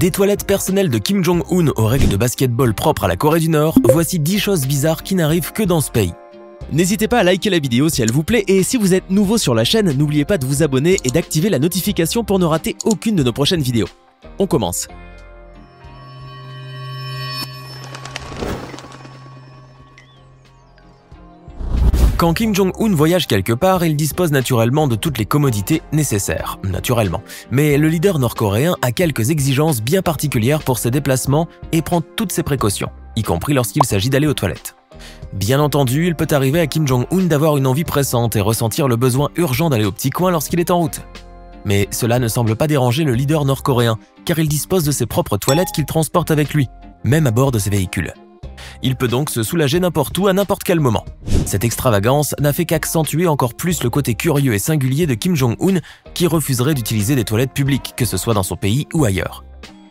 Des toilettes personnelles de Kim Jong-un aux règles de basketball propres à la Corée du Nord, voici 10 choses bizarres qui n'arrivent que dans ce pays. N'hésitez pas à liker la vidéo si elle vous plaît et si vous êtes nouveau sur la chaîne, n'oubliez pas de vous abonner et d'activer la notification pour ne rater aucune de nos prochaines vidéos. On commence. Quand Kim Jong-un voyage quelque part, il dispose naturellement de toutes les commodités nécessaires, naturellement. Mais le leader nord-coréen a quelques exigences bien particulières pour ses déplacements et prend toutes ses précautions, y compris lorsqu'il s'agit d'aller aux toilettes. Bien entendu, il peut arriver à Kim Jong-un d'avoir une envie pressante et ressentir le besoin urgent d'aller au petit coin lorsqu'il est en route. Mais cela ne semble pas déranger le leader nord-coréen, car il dispose de ses propres toilettes qu'il transporte avec lui, même à bord de ses véhicules. Il peut donc se soulager n'importe où à n'importe quel moment. Cette extravagance n'a fait qu'accentuer encore plus le côté curieux et singulier de Kim Jong-un qui refuserait d'utiliser des toilettes publiques, que ce soit dans son pays ou ailleurs.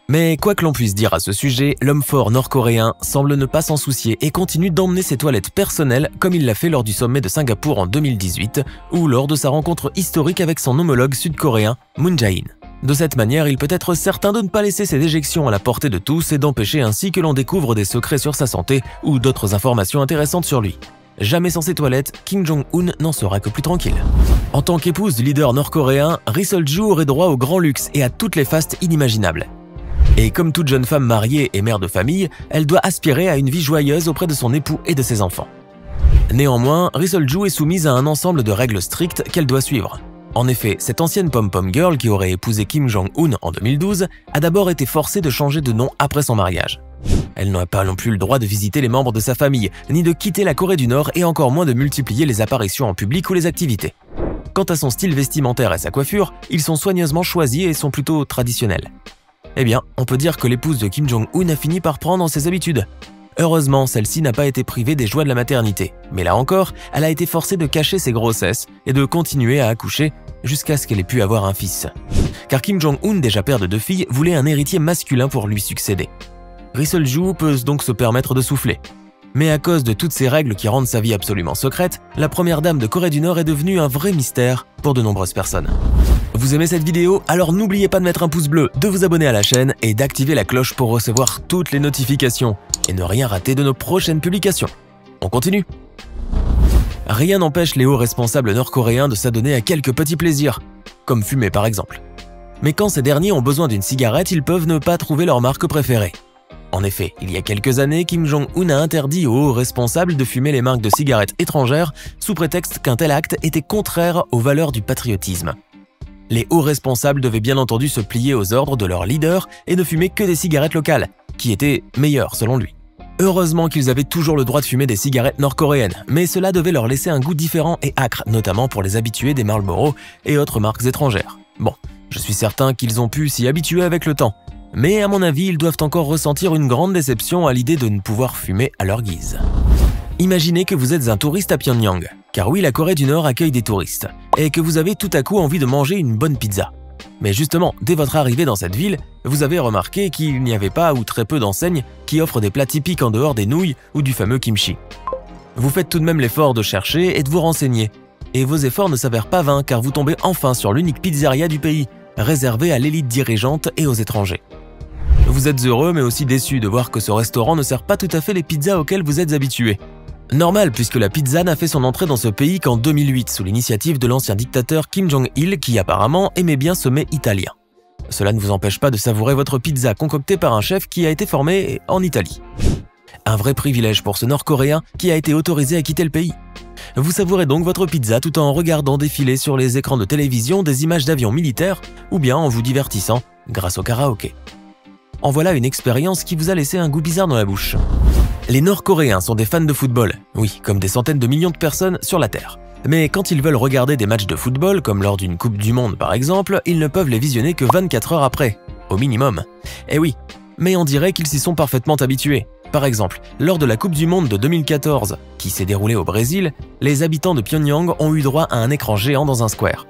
Mais quoi que l'on puisse dire à ce sujet, l'homme fort nord-coréen semble ne pas s'en soucier et continue d'emmener ses toilettes personnelles comme il l'a fait lors du sommet de Singapour en 2018 ou lors de sa rencontre historique avec son homologue sud-coréen Moon Jae-in. De cette manière, il peut être certain de ne pas laisser ses déjections à la portée de tous et d'empêcher ainsi que l'on découvre des secrets sur sa santé ou d'autres informations intéressantes sur lui. Jamais sans ses toilettes, Kim Jong-un n'en sera que plus tranquille. En tant qu'épouse du leader nord-coréen, Ri Sol-ju aurait droit au grand luxe et à toutes les fastes inimaginables. Et comme toute jeune femme mariée et mère de famille, elle doit aspirer à une vie joyeuse auprès de son époux et de ses enfants. Néanmoins, Ri Sol-ju est soumise à un ensemble de règles strictes qu'elle doit suivre. En effet, cette ancienne pom-pom girl qui aurait épousé Kim Jong-un en 2012 a d'abord été forcée de changer de nom après son mariage. Elle n'a pas non plus le droit de visiter les membres de sa famille, ni de quitter la Corée du Nord et encore moins de multiplier les apparitions en public ou les activités. Quant à son style vestimentaire et sa coiffure, ils sont soigneusement choisis et sont plutôt traditionnels. Eh bien, on peut dire que l'épouse de Kim Jong-un a fini par prendre ses habitudes. Heureusement, celle-ci n'a pas été privée des joies de la maternité, mais là encore, elle a été forcée de cacher ses grossesses et de continuer à accoucher jusqu'à ce qu'elle ait pu avoir un fils. Car Kim Jong-un, déjà père de 2 filles, voulait un héritier masculin pour lui succéder. Ri Sol-ju peut donc se permettre de souffler. Mais à cause de toutes ces règles qui rendent sa vie absolument secrète, la première dame de Corée du Nord est devenue un vrai mystère pour de nombreuses personnes. Vous aimez cette vidéo? Alors n'oubliez pas de mettre un pouce bleu, de vous abonner à la chaîne et d'activer la cloche pour recevoir toutes les notifications et ne rien rater de nos prochaines publications. On continue. Rien n'empêche les hauts responsables nord-coréens de s'adonner à quelques petits plaisirs, comme fumer par exemple. Mais quand ces derniers ont besoin d'une cigarette, ils peuvent ne pas trouver leur marque préférée. En effet, il y a quelques années, Kim Jong-un a interdit aux hauts responsables de fumer les marques de cigarettes étrangères sous prétexte qu'un tel acte était contraire aux valeurs du patriotisme. Les hauts responsables devaient bien entendu se plier aux ordres de leur leader et ne fumer que des cigarettes locales, qui étaient meilleures selon lui. Heureusement qu'ils avaient toujours le droit de fumer des cigarettes nord-coréennes, mais cela devait leur laisser un goût différent et âcre, notamment pour les habitués des Marlboro et autres marques étrangères. Bon, je suis certain qu'ils ont pu s'y habituer avec le temps, mais à mon avis, ils doivent encore ressentir une grande déception à l'idée de ne pouvoir fumer à leur guise. Imaginez que vous êtes un touriste à Pyongyang, car oui, la Corée du Nord accueille des touristes, et que vous avez tout à coup envie de manger une bonne pizza. Mais justement, dès votre arrivée dans cette ville, vous avez remarqué qu'il n'y avait pas ou très peu d'enseignes qui offrent des plats typiques en dehors des nouilles ou du fameux kimchi. Vous faites tout de même l'effort de chercher et de vous renseigner. Et vos efforts ne s'avèrent pas vains car vous tombez enfin sur l'unique pizzeria du pays, réservée à l'élite dirigeante et aux étrangers. Vous êtes heureux mais aussi déçu de voir que ce restaurant ne sert pas tout à fait les pizzas auxquelles vous êtes habitué. Normal puisque la pizza n'a fait son entrée dans ce pays qu'en 2008 sous l'initiative de l'ancien dictateur Kim Jong-il qui apparemment aimait bien ce mets italien. Cela ne vous empêche pas de savourer votre pizza concoctée par un chef qui a été formé en Italie. Un vrai privilège pour ce Nord-Coréen qui a été autorisé à quitter le pays. Vous savourez donc votre pizza tout en regardant défiler sur les écrans de télévision des images d'avions militaires ou bien en vous divertissant grâce au karaoké. En voilà une expérience qui vous a laissé un goût bizarre dans la bouche. Les Nord-Coréens sont des fans de football, oui, comme des centaines de millions de personnes sur la Terre. Mais quand ils veulent regarder des matchs de football, comme lors d'une Coupe du Monde par exemple, ils ne peuvent les visionner que 24 heures après, au minimum. Eh oui, mais on dirait qu'ils s'y sont parfaitement habitués. Par exemple, lors de la Coupe du Monde de 2014, qui s'est déroulée au Brésil, les habitants de Pyongyang ont eu droit à un écran géant dans un square.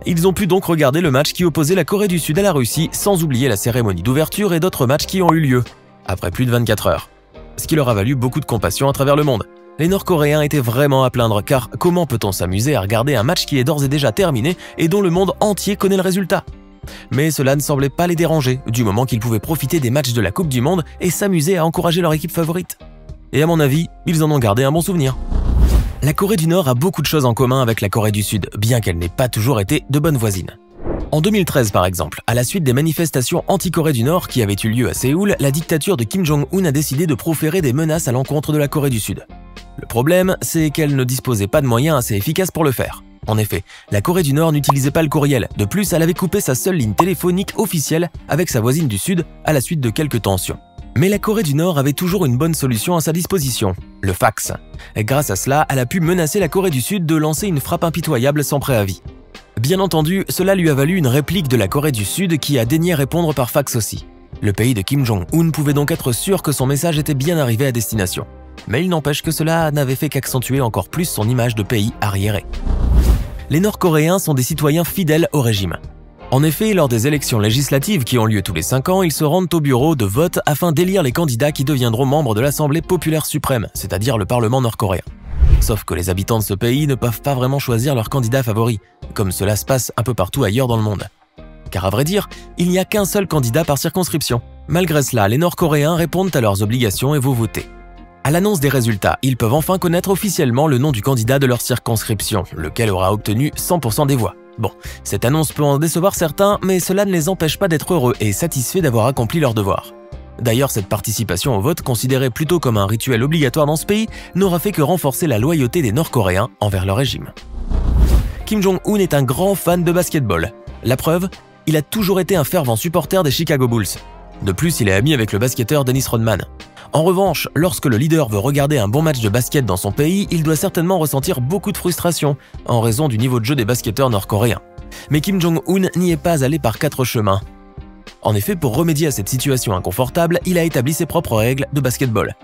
Ils ont pu donc regarder le match qui opposait la Corée du Sud à la Russie, sans oublier la cérémonie d'ouverture et d'autres matchs qui ont eu lieu, après plus de 24 heures. Ce qui leur a valu beaucoup de compassion à travers le monde. Les Nord-Coréens étaient vraiment à plaindre car comment peut-on s'amuser à regarder un match qui est d'ores et déjà terminé et dont le monde entier connaît le résultat? Mais cela ne semblait pas les déranger, du moment qu'ils pouvaient profiter des matchs de la Coupe du Monde et s'amuser à encourager leur équipe favorite. Et à mon avis, ils en ont gardé un bon souvenir. La Corée du Nord a beaucoup de choses en commun avec la Corée du Sud, bien qu'elle n'ait pas toujours été de bonnes voisines. En 2013 par exemple, à la suite des manifestations anti-Corée du Nord qui avaient eu lieu à Séoul, la dictature de Kim Jong-un a décidé de proférer des menaces à l'encontre de la Corée du Sud. Le problème, c'est qu'elle ne disposait pas de moyens assez efficaces pour le faire. En effet, la Corée du Nord n'utilisait pas le courriel. De plus, elle avait coupé sa seule ligne téléphonique officielle avec sa voisine du Sud à la suite de quelques tensions. Mais la Corée du Nord avait toujours une bonne solution à sa disposition, le fax. Grâce à cela, elle a pu menacer la Corée du Sud de lancer une frappe impitoyable sans préavis. Bien entendu, cela lui a valu une réplique de la Corée du Sud qui a daigné répondre par fax aussi. Le pays de Kim Jong-un pouvait donc être sûr que son message était bien arrivé à destination. Mais il n'empêche que cela n'avait fait qu'accentuer encore plus son image de pays arriéré. Les Nord-Coréens sont des citoyens fidèles au régime. En effet, lors des élections législatives qui ont lieu tous les 5 ans, ils se rendent au bureau de vote afin d'élire les candidats qui deviendront membres de l'Assemblée populaire suprême, c'est-à-dire le Parlement nord-coréen. Sauf que les habitants de ce pays ne peuvent pas vraiment choisir leur candidat favori, comme cela se passe un peu partout ailleurs dans le monde. Car à vrai dire, il n'y a qu'un seul candidat par circonscription. Malgré cela, les Nord-Coréens répondent à leurs obligations et vont voter. À l'annonce des résultats, ils peuvent enfin connaître officiellement le nom du candidat de leur circonscription, lequel aura obtenu 100% des voix. Bon, cette annonce peut en décevoir certains, mais cela ne les empêche pas d'être heureux et satisfaits d'avoir accompli leur devoir. D'ailleurs, cette participation au vote, considérée plutôt comme un rituel obligatoire dans ce pays, n'aura fait que renforcer la loyauté des Nord-Coréens envers leur régime. Kim Jong-un est un grand fan de basketball. La preuve, il a toujours été un fervent supporter des Chicago Bulls. De plus, il est ami avec le basketteur Dennis Rodman. En revanche, lorsque le leader veut regarder un bon match de basket dans son pays, il doit certainement ressentir beaucoup de frustration en raison du niveau de jeu des basketteurs nord-coréens. Mais Kim Jong-un n'y est pas allé par 4 chemins. En effet, pour remédier à cette situation inconfortable, il a établi ses propres règles de basketball.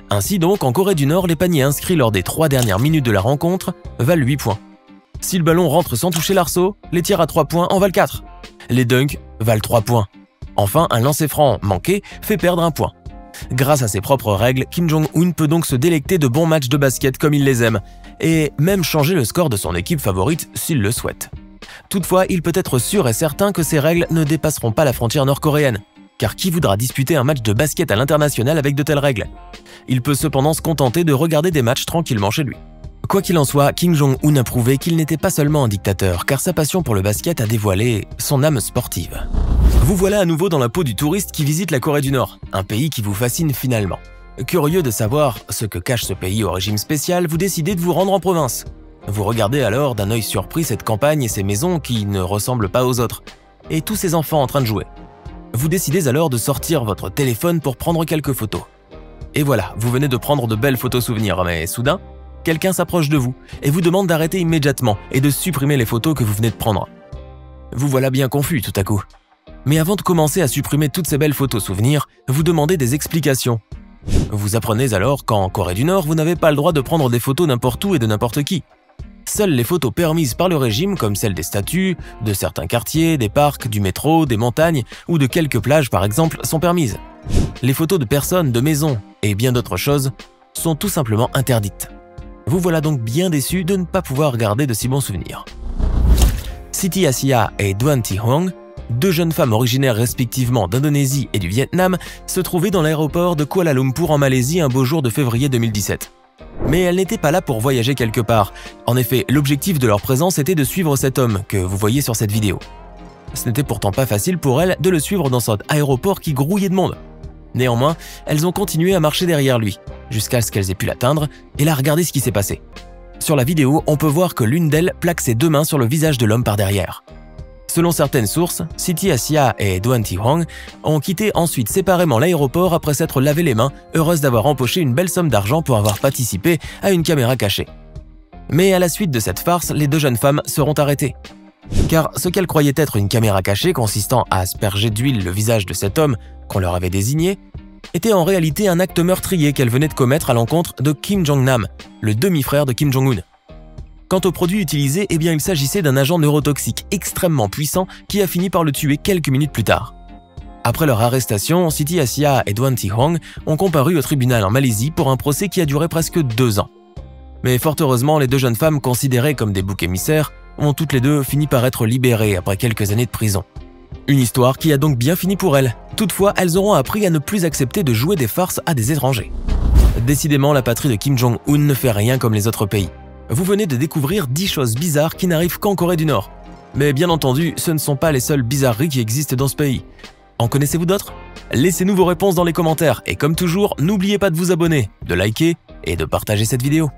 Ainsi donc, en Corée du Nord, les paniers inscrits lors des 3 dernières minutes de la rencontre valent 8 points. Si le ballon rentre sans toucher l'arceau, les tirs à 3 points en valent 4. Les dunks valent 3 points. Enfin, un lancer franc manqué fait perdre 1 point. Grâce à ses propres règles, Kim Jong-un peut donc se délecter de bons matchs de basket comme il les aime, et même changer le score de son équipe favorite s'il le souhaite. Toutefois, il peut être sûr et certain que ces règles ne dépasseront pas la frontière nord-coréenne, car qui voudra disputer un match de basket à l'international avec de telles règles? Il peut cependant se contenter de regarder des matchs tranquillement chez lui. Quoi qu'il en soit, Kim Jong-un a prouvé qu'il n'était pas seulement un dictateur, car sa passion pour le basket a dévoilé son âme sportive. Vous voilà à nouveau dans la peau du touriste qui visite la Corée du Nord, un pays qui vous fascine finalement. Curieux de savoir ce que cache ce pays au régime spécial, vous décidez de vous rendre en province. Vous regardez alors d'un œil surpris cette campagne et ces maisons qui ne ressemblent pas aux autres, et tous ces enfants en train de jouer. Vous décidez alors de sortir votre téléphone pour prendre quelques photos. Et voilà, vous venez de prendre de belles photos souvenirs, mais soudain, quelqu'un s'approche de vous et vous demande d'arrêter immédiatement et de supprimer les photos que vous venez de prendre. Vous voilà bien confus tout à coup. Mais avant de commencer à supprimer toutes ces belles photos souvenirs, vous demandez des explications. Vous apprenez alors qu'en Corée du Nord, vous n'avez pas le droit de prendre des photos n'importe où et de n'importe qui. Seules les photos permises par le régime, comme celles des statues, de certains quartiers, des parcs, du métro, des montagnes ou de quelques plages par exemple, sont permises. Les photos de personnes, de maisons et bien d'autres choses sont tout simplement interdites. Vous voilà donc bien déçu de ne pas pouvoir garder de si bons souvenirs. Siti Asia et Doan Thi Huong, 2 jeunes femmes originaires respectivement d'Indonésie et du Vietnam, se trouvaient dans l'aéroport de Kuala Lumpur en Malaisie un beau jour de février 2017. Mais elles n'étaient pas là pour voyager quelque part. En effet, l'objectif de leur présence était de suivre cet homme que vous voyez sur cette vidéo. Ce n'était pourtant pas facile pour elles de le suivre dans cet aéroport qui grouillait de monde. Néanmoins, elles ont continué à marcher derrière lui, jusqu'à ce qu'elles aient pu l'atteindre, et là regardez ce qui s'est passé. Sur la vidéo, on peut voir que l'une d'elles plaque ses 2 mains sur le visage de l'homme par derrière. Selon certaines sources, Siti Asia et Doan Thi Huong ont quitté ensuite séparément l'aéroport après s'être lavé les mains, heureuses d'avoir empoché une belle somme d'argent pour avoir participé à une caméra cachée. Mais à la suite de cette farce, les 2 jeunes femmes seront arrêtées. Car ce qu'elles croyaient être une caméra cachée consistant à asperger d'huile le visage de cet homme qu'on leur avait désigné, était en réalité un acte meurtrier qu'elles venaient de commettre à l'encontre de Kim Jong-nam, le demi-frère de Kim Jong-un. Quant au produit utilisé, eh bien il s'agissait d'un agent neurotoxique extrêmement puissant qui a fini par le tuer quelques minutes plus tard. Après leur arrestation, Siti Asia et Doan Thi Huong ont comparu au tribunal en Malaisie pour un procès qui a duré presque 2 ans. Mais fort heureusement, les 2 jeunes femmes considérées comme des boucs émissaires ont toutes les 2 fini par être libérées après quelques années de prison. Une histoire qui a donc bien fini pour elles. Toutefois, elles auront appris à ne plus accepter de jouer des farces à des étrangers. Décidément, la patrie de Kim Jong-un ne fait rien comme les autres pays. Vous venez de découvrir 10 choses bizarres qui n'arrivent qu'en Corée du Nord. Mais bien entendu, ce ne sont pas les seules bizarreries qui existent dans ce pays. En connaissez-vous d'autres? Laissez-nous vos réponses dans les commentaires et comme toujours, n'oubliez pas de vous abonner, de liker et de partager cette vidéo.